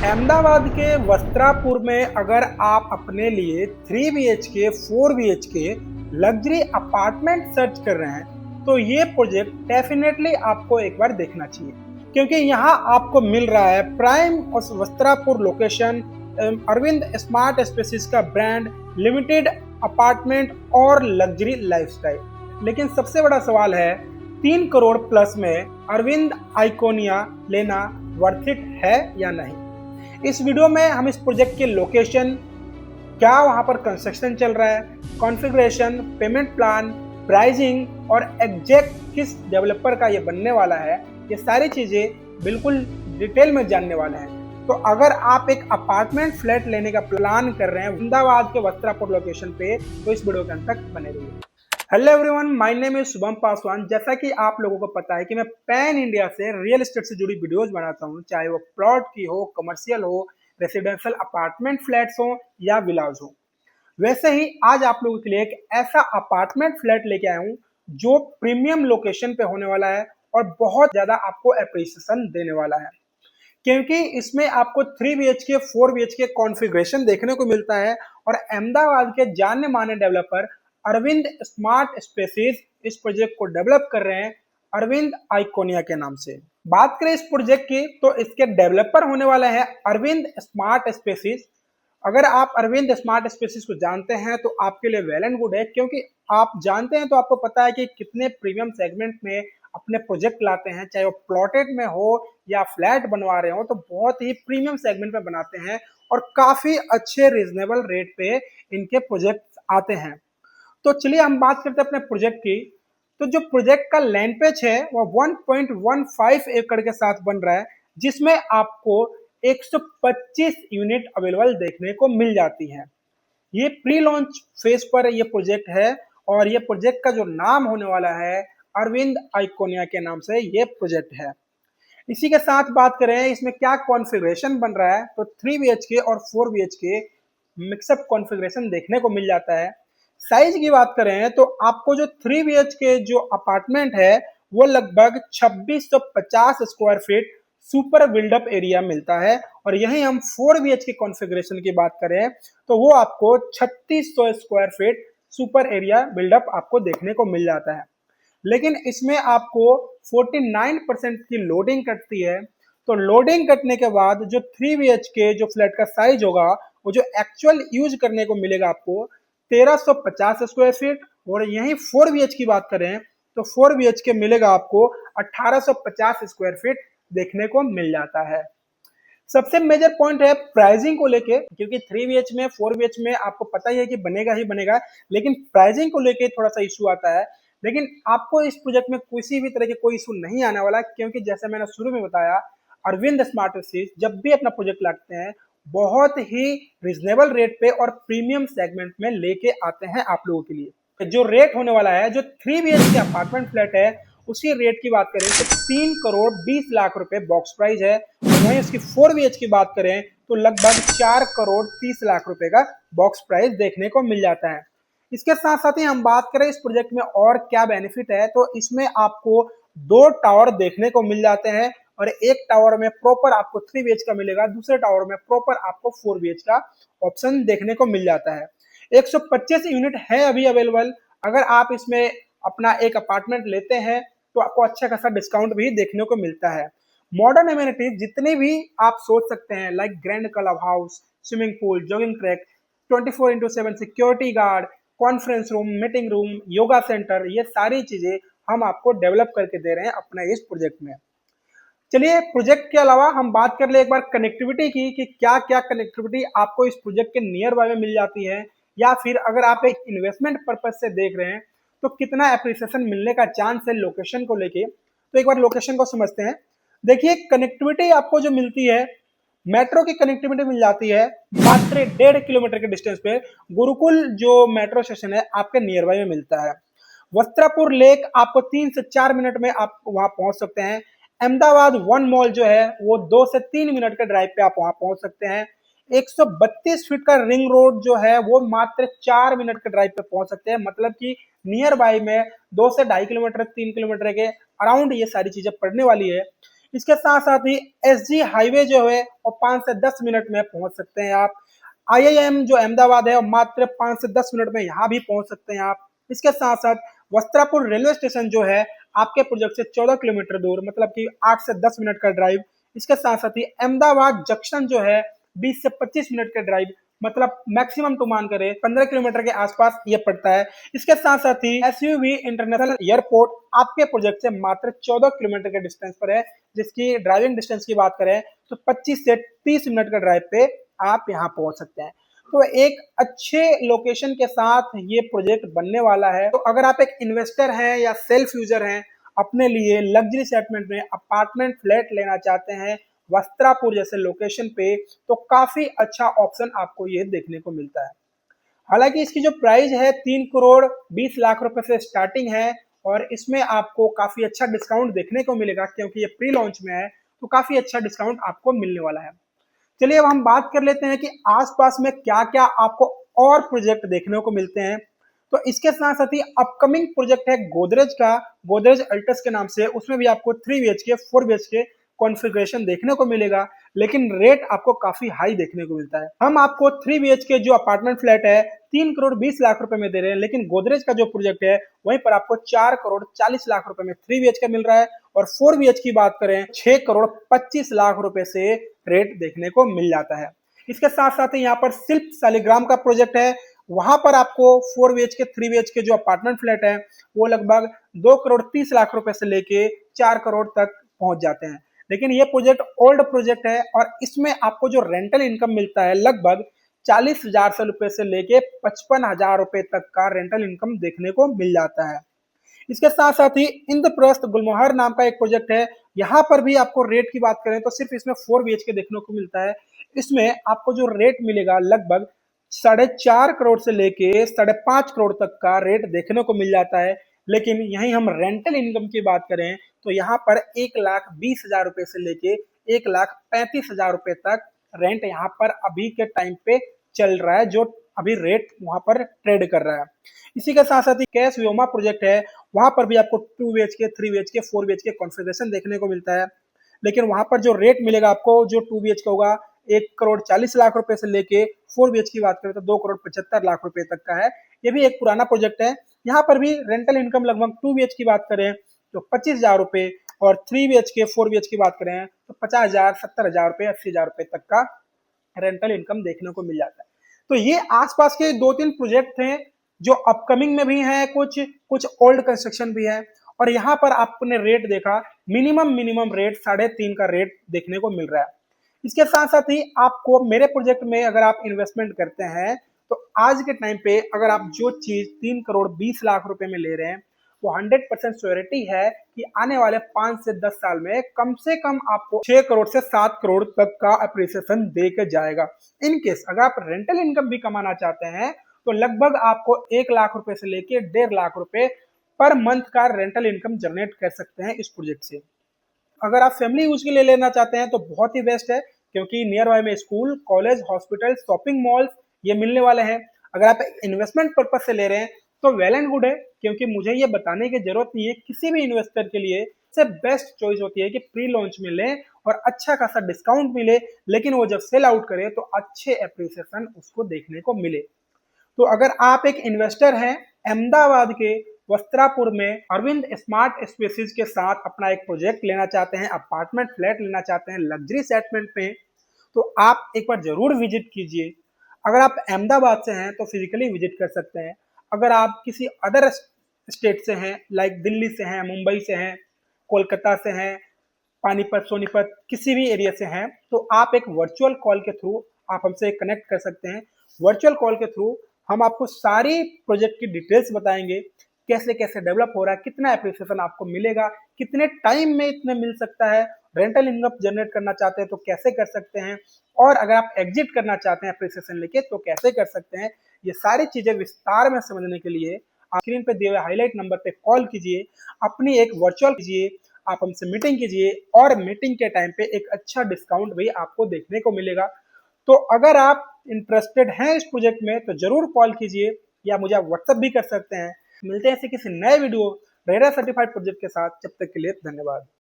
अहमदाबाद के वस्त्रापुर में अगर आप अपने लिए 3 BHK 4 BHK luxury apartment search कर रहे हैं तो ये प्रोजेक्ट डेफिनेटली आपको एक बार देखना चाहिए, क्योंकि यहाँ आपको मिल रहा है प्राइम और Vastrapur location, Arvind smart spaces का ब्रांड, लिमिटेड अपार्टमेंट और लग्जरी लाइफस्टाइल। लेकिन सबसे बड़ा सवाल है 3 करोड़ प्लस में अरविंद आइकोनिया लेना वर्थ इट है या नहीं। इस वीडियो में हम इस प्रोजेक्ट के लोकेशन, क्या वहां पर कंस्ट्रक्शन चल रहा है, कॉन्फ़िगरेशन, पेमेंट प्लान, प्राइसिंग और एग्जैक्ट किस डेवलपर का ये बनने वाला है, ये सारी चीज़ें बिल्कुल डिटेल में जानने वाले हैं। तो अगर आप एक अपार्टमेंट फ्लैट लेने का प्लान कर रहे हैं अहमदाबाद के वस्त्रापुर लोकेशन पे, तो इस वीडियो के अंत तक बने रहिए। Hello everyone, my name is Shubham Paswan. जैसा कि आप लोगों को पता है कि मैं पैन इंडिया से रियल एस्टेट से जुड़ी वीडियोस बनाता हूं, चाहे वो प्लॉट की हो, कमर्शियल हो, रेसिडेंशियल अपार्टमेंट फ्लैट्स हो या विलाज हो। वैसे ही आज आप लोगों के लिए एक ऐसा अपार्टमेंट फ्लैट लेके आया हूं जो प्रीमियम लोकेशन पे होने वाला है और बहुत ज्यादा आपको अप्रिसिएशन देने वाला है, क्योंकि इसमें आपको 3 BHK 4 BHK कॉन्फ़िगरेशन देखने को मिलता है और अहमदाबाद के जाने माने डेवलपर अरविंद स्मार्ट स्पेसिस इस प्रोजेक्ट को डेवलप कर रहे हैं अरविंद आइकोनिया के नाम से। बात करें इस प्रोजेक्ट की तो इसके डेवलपर होने वाले हैं अरविंद स्मार्ट स्पेसिस। अगर आप अरविंद स्मार्ट स्पेसिस को जानते हैं तो आपके लिए वेल एंड गुड है, क्योंकि आप जानते हैं तो आपको पता है कि कितने प्रीमियम सेगमेंट में अपने प्रोजेक्ट लाते हैं, चाहे वो प्लॉटेड में हो या फ्लैट बनवा रहे हो, तो बहुत ही प्रीमियम सेगमेंट में बनाते हैं और काफी अच्छे रीजनेबल रेट पे इनके प्रोजेक्ट आते हैं। तो चलिए हम बात करते हैं अपने प्रोजेक्ट की। तो जो प्रोजेक्ट का लैंड पेज है वो 1.15 एकड़ के साथ बन रहा है, जिसमें आपको 125 यूनिट अवेलेबल देखने को मिल जाती है। ये प्री लॉन्च फेज पर ये प्रोजेक्ट है और ये प्रोजेक्ट का जो नाम होने वाला है अरविंद आइकोनिया के नाम से ये प्रोजेक्ट है। इसी के साथ बात करें इसमें क्या कॉन्फ़िगरेशन बन रहा है, तो 3 BHK और 4 BHK मिक्सअप कॉन्फ़िगरेशन देखने को मिल जाता है। साइज की बात करें तो आपको जो 3 BHK जो अपार्टमेंट है वो लगभग 2650 square feet super built up area मिलता है, और यही हम 4 BHK कॉन्फ़िगरेशन की बात करें तो वो आपको 3600 square feet super area built up आपको देखने को मिल जाता है। लेकिन इसमें आपको 49% की लोडिंग कटती है। तो लोडिंग कटने के बाद जो 3 BHK जो फ्लैट का साइज होगा वो जो एक्चुअल यूज करने को मिलेगा आपको 1350 स्क्वायर फीट, और यहीं 4 BHK की बात करें तो 4 BHK मिलेगा आपको 1850 स्क्वायर फीट देखने को मिल जाता है। सबसे मेजर पॉइंट है प्राइसिंग को लेके, क्योंकि 3 BHK में 4 BHK में आपको पता ही है कि बनेगा ही बनेगा, लेकिन प्राइसिंग को लेके थोड़ा सा इशू आता है। लेकिन आपको इस प्रोजेक्ट में किसी भी तरह के कोई इशू नहीं आने वाला, क्योंकि जैसे मैंने शुरू में बताया अरविंद स्मार्ट स्पेसिस जब भी अपना प्रोजेक्ट लाते हैं बहुत ही रिजनेबल रेट पे और प्रीमियम सेगमेंट में लेके आते हैं आप लोगों के लिए। जो रेट होने वाला है, जो 3 BHK अपार्टमेंट फ्लैट है उसी रेट की बात करें तो 3 करोड़ 20 लाख रुपए बॉक्स प्राइस है। वहीं उसकी 4 BHK की बात करें तो लगभग 4 करोड़ 30 लाख रुपए का बॉक्स प्राइस देखने को मिल जाता है। इसके साथ साथ ही हम बात करें इस प्रोजेक्ट में और क्या बेनिफिट है, तो इसमें आपको 2 टावर देखने को मिल जाते हैं, और एक टावर में प्रॉपर आपको 3 BHK का मिलेगा, दूसरे टावर में प्रॉपर आपको 4 BHK का ऑप्शन देखने को मिल जाता है। 125 यूनिट है अभी अवेलेबल। अगर आप इसमें अपना एक अपार्टमेंट लेते हैं तो आपको अच्छा खासा डिस्काउंट भी देखने को मिलता है। मॉडर्न एमिनिटीज जितने भी आप सोच सकते हैं, like grand club house, swimming pool, jogging track, 24/7 security guard, conference room, meeting room, yoga centre, ये सारी चीजें हम आपको डेवलप करके दे रहे हैं अपने इस प्रोजेक्ट में। चलिए प्रोजेक्ट के अलावा हम बात कर ले एक बार कनेक्टिविटी की, कि क्या क्या कनेक्टिविटी आपको इस प्रोजेक्ट के नियर बाय में मिल जाती है, या फिर अगर आप एक इन्वेस्टमेंट पर्पज से देख रहे हैं तो कितना एप्रिसिएशन मिलने का चांस है लोकेशन को लेके। तो एक बार लोकेशन को समझते हैं। देखिए कनेक्टिविटी आपको जो मिलती है, मेट्रो की कनेक्टिविटी मिल जाती है मात्र 1.5 किलोमीटर के डिस्टेंस पे। गुरुकुल जो मेट्रो स्टेशन है आपके नियर बाय में मिलता है। वस्त्रापुर लेक आपको 3 से 4 मिनट में आप वहां पहुंच सकते हैं। अहमदाबाद वन मॉल जो है वो 2 से 3 मिनट के ड्राइव पे आप वहां पहुंच सकते हैं। 132 फीट का रिंग रोड जो है वो मात्र 4 मिनट के ड्राइव पे पहुंच सकते हैं। मतलब कि नियर बाय में 2 से 2.5 किलोमीटर 3 किलोमीटर के अराउंड ये सारी चीजें पड़ने वाली है। इसके साथ साथ ही एसजी हाईवे जो है वो 5 से 10 मिनट में पहुंच सकते हैं आप। आईआईएम जो अहमदाबाद है वो मात्र 5 से 10 मिनट में यहाँ भी पहुंच सकते हैं आप। इसके साथ साथ वस्त्रापुर रेलवे स्टेशन जो है आपके प्रोजेक्ट से 14 किलोमीटर दूर, मतलब कि 8 से 10 मिनट का ड्राइव। इसके साथ साथ ही अहमदाबाद जंक्शन जो है 20 से 25 मिनट का ड्राइव, मतलब मैक्सिमम टू मान करे 15 किलोमीटर के आसपास ये पड़ता है। इसके साथ साथ ही एसयूवी इंटरनेशनल एयरपोर्ट आपके प्रोजेक्ट से मात्र 14 किलोमीटर के डिस्टेंस पर है, जिसकी ड्राइविंग डिस्टेंस की बात करें तो 25 से 30 मिनट का ड्राइव पे आप यहाँ पहुंच सकते हैं। तो एक अच्छे लोकेशन के साथ ये प्रोजेक्ट बनने वाला है। तो अगर आप एक इन्वेस्टर हैं या सेल्फ यूजर हैं, अपने लिए लग्जरी सेगमेंट में अपार्टमेंट फ्लैट लेना चाहते हैं वस्त्रापुर जैसे लोकेशन पे, तो काफी अच्छा ऑप्शन आपको ये देखने को मिलता है। हालांकि इसकी जो प्राइस है 3 करोड़ 20 लाख रुपए से स्टार्टिंग है, और इसमें आपको काफी अच्छा डिस्काउंट देखने को मिलेगा क्योंकि ये प्री लॉन्च में है, तो काफी अच्छा डिस्काउंट आपको मिलने वाला है। चलिए अब हम बात कर लेते हैं कि आसपास में क्या क्या आपको और प्रोजेक्ट देखने को मिलते हैं। तो इसके साथ साथ ही अपकमिंग प्रोजेक्ट है गोदरेज का, गोदरेज अल्टस के नाम से। उसमें भी आपको 3BHK 4BHK कॉन्फ़िगरेशन देखने को मिलेगा, लेकिन रेट आपको काफी हाई देखने को मिलता है। हम आपको 3BHK जो अपार्टमेंट फ्लैट है 3 करोड़ 20 लाख रुपए में दे रहे हैं, लेकिन गोदरेज का जो प्रोजेक्ट है वहीं पर आपको 4 करोड़ 40 लाख रुपए में 3BHK मिल रहा है। और 4BHK की बात करें 6 करोड़ 25 लाख रुपए से रेट देखने को मिल जाता है। इसके साथ साथ यहाँ पर शिल्प शालिग्राम का प्रोजेक्ट है, वहां पर आपको 4BHK 3BHK जो अपार्टमेंट फ्लैट है वो लगभग 2 करोड़ 30 लाख रुपए से लेके 4 करोड़ तक पहुंच जाते हैं। लेकिन ये प्रोजेक्ट ओल्ड प्रोजेक्ट है और इसमें आपको जो रेंटल इनकम मिलता है लगभग 40,000 रुपए से लेके 55,000 रुपए तक का रेंटल इनकम देखने को मिल जाता है। इसके साथ साथ ही इंद्रप्रस्थ गुलमोहर नाम का एक प्रोजेक्ट है, यहाँ पर भी आपको रेट की बात करें तो सिर्फ इसमें 4BHK देखने को मिलता है। इसमें आपको जो रेट मिलेगा लगभग 4.5 करोड़ से लेके 5.5 करोड़ तक का रेट देखने को मिल जाता है। लेकिन यहीं हम रेंटल इनकम की बात करें तो यहाँ पर 1,20,000 रुपए से लेके 1,35,000 रुपए तक रेंट यहाँ पर अभी के टाइम पे चल रहा है, जो अभी रेट वहां पर ट्रेड कर रहा है। इसी के साथ साथ ही कैश व्योमा प्रोजेक्ट है, वहां पर भी आपको 2BHK 3BHK 4BHK कॉन्फ़िगरेशन देखने को मिलता है। लेकिन वहां पर जो रेट मिलेगा आपको जो 2BHK होगा 1 करोड़ 40 लाख रुपए से लेके 4BHK की बात करें तो 2 करोड़ 75 लाख रुपए तक का है। ये भी एक पुराना प्रोजेक्ट है। यहाँ पर भी रेंटल इनकम लगभग 2BHK की बात करें तो 25,000 रुपए, और 3BHK 4BHK की बात करें तो 50,000 70,000 रुपए 80,000 रुपए तक का रेंटल इनकम देखने को मिल जाता है। तो ये आसपास के 2-3 प्रोजेक्ट थे जो अपकमिंग में भी हैं, कुछ कुछ ओल्ड कंस्ट्रक्शन भी है। और यहाँ पर आपने रेट देखा मिनिमम रेट 3.5 का रेट देखने को मिल रहा है। इसके साथ साथ ही आपको मेरे प्रोजेक्ट में अगर आप इन्वेस्टमेंट करते हैं तो आज के टाइम पे अगर आप जो चीज 3 करोड़ 20 लाख रुपए में ले रहे हैं वो 100% श्योरिटी है कि आने वाले 5 से 10 साल में कम से कम आपको 6 करोड़ से 7 करोड़ तक का अप्रिसिएशन दे के जाएगा। इन केस अगर आप रेंटल इनकम भी कमाना चाहते हैं तो लगभग आपको 1 लाख रुपए से लेके 1.5 लाख रुपए पर मंथ का रेंटल इनकम जनरेट कर सकते हैं इस प्रोजेक्ट से। अगर आप फैमिली यूज के लिए लेना चाहते हैं तो बहुत ही बेस्ट है, क्योंकि नियर बाय में school, college, hospital, shopping malls ये मिलने वाले हैं। अगर आप इन्वेस्टमेंट पर्पज से ले रहे हैं तो वेल एंड गुड है, क्योंकि मुझे ये बताने की जरूरत नहीं है, किसी भी इन्वेस्टर के लिए सबसे बेस्ट चॉइस होती है कि प्री लॉन्च में लें और अच्छा खासा डिस्काउंट मिले, लेकिन वो जब सेल आउट करे तो अच्छे एप्रिसिएशन उसको देखने को मिले। तो अगर आप एक इन्वेस्टर हैं अहमदाबाद के वस्त्रापुर में अरविंद स्मार्ट स्पेसिस के साथ अपना एक प्रोजेक्ट लेना चाहते हैं, अपार्टमेंट फ्लैट लेना चाहते हैं लग्जरी सेगमेंट में, तो आप एक बार जरूर विजिट कीजिए। अगर आप अहमदाबाद से हैं तो फिजिकली विजिट कर सकते हैं। अगर आप किसी अदर स्टेट से हैं, लाइक दिल्ली से हैं, मुंबई से हैं, कोलकाता से हैं, पानीपत, सोनीपत, किसी भी एरिया से हैं, तो आप एक वर्चुअल कॉल के थ्रू आप हमसे कनेक्ट कर सकते हैं। वर्चुअल कॉल के थ्रू हम आपको सारी प्रोजेक्ट की डिटेल्स बताएंगे, कैसे कैसे डेवलप हो रहा है, कितना एप्रिसिएशन आपको मिलेगा, कितने टाइम में इतना मिल सकता है, रेंटल इनकम जनरेट करना चाहते हैं तो कैसे कर सकते हैं, और अगर आप एग्जिट करना चाहते हैं एप्रिसिएशन लेके तो कैसे कर सकते हैं। ये सारी चीजें विस्तार में समझने के लिए आप स्क्रीन पे दिए हुए हाईलाइट नंबर पे कॉल कीजिए, अपनी एक वर्चुअल कीजिए, आप हमसे मीटिंग कीजिए, और मीटिंग के टाइम पे एक अच्छा डिस्काउंट भी आपको देखने को मिलेगा। तो अगर आप इंटरेस्टेड हैं इस प्रोजेक्ट में तो जरूर कॉल कीजिए, या मुझे आप व्हाट्सएप भी कर सकते हैं। मिलते हैं ऐसे किसी नए वीडियो रेरा सर्टिफाइड प्रोजेक्ट के साथ, जब तक के लिए धन्यवाद।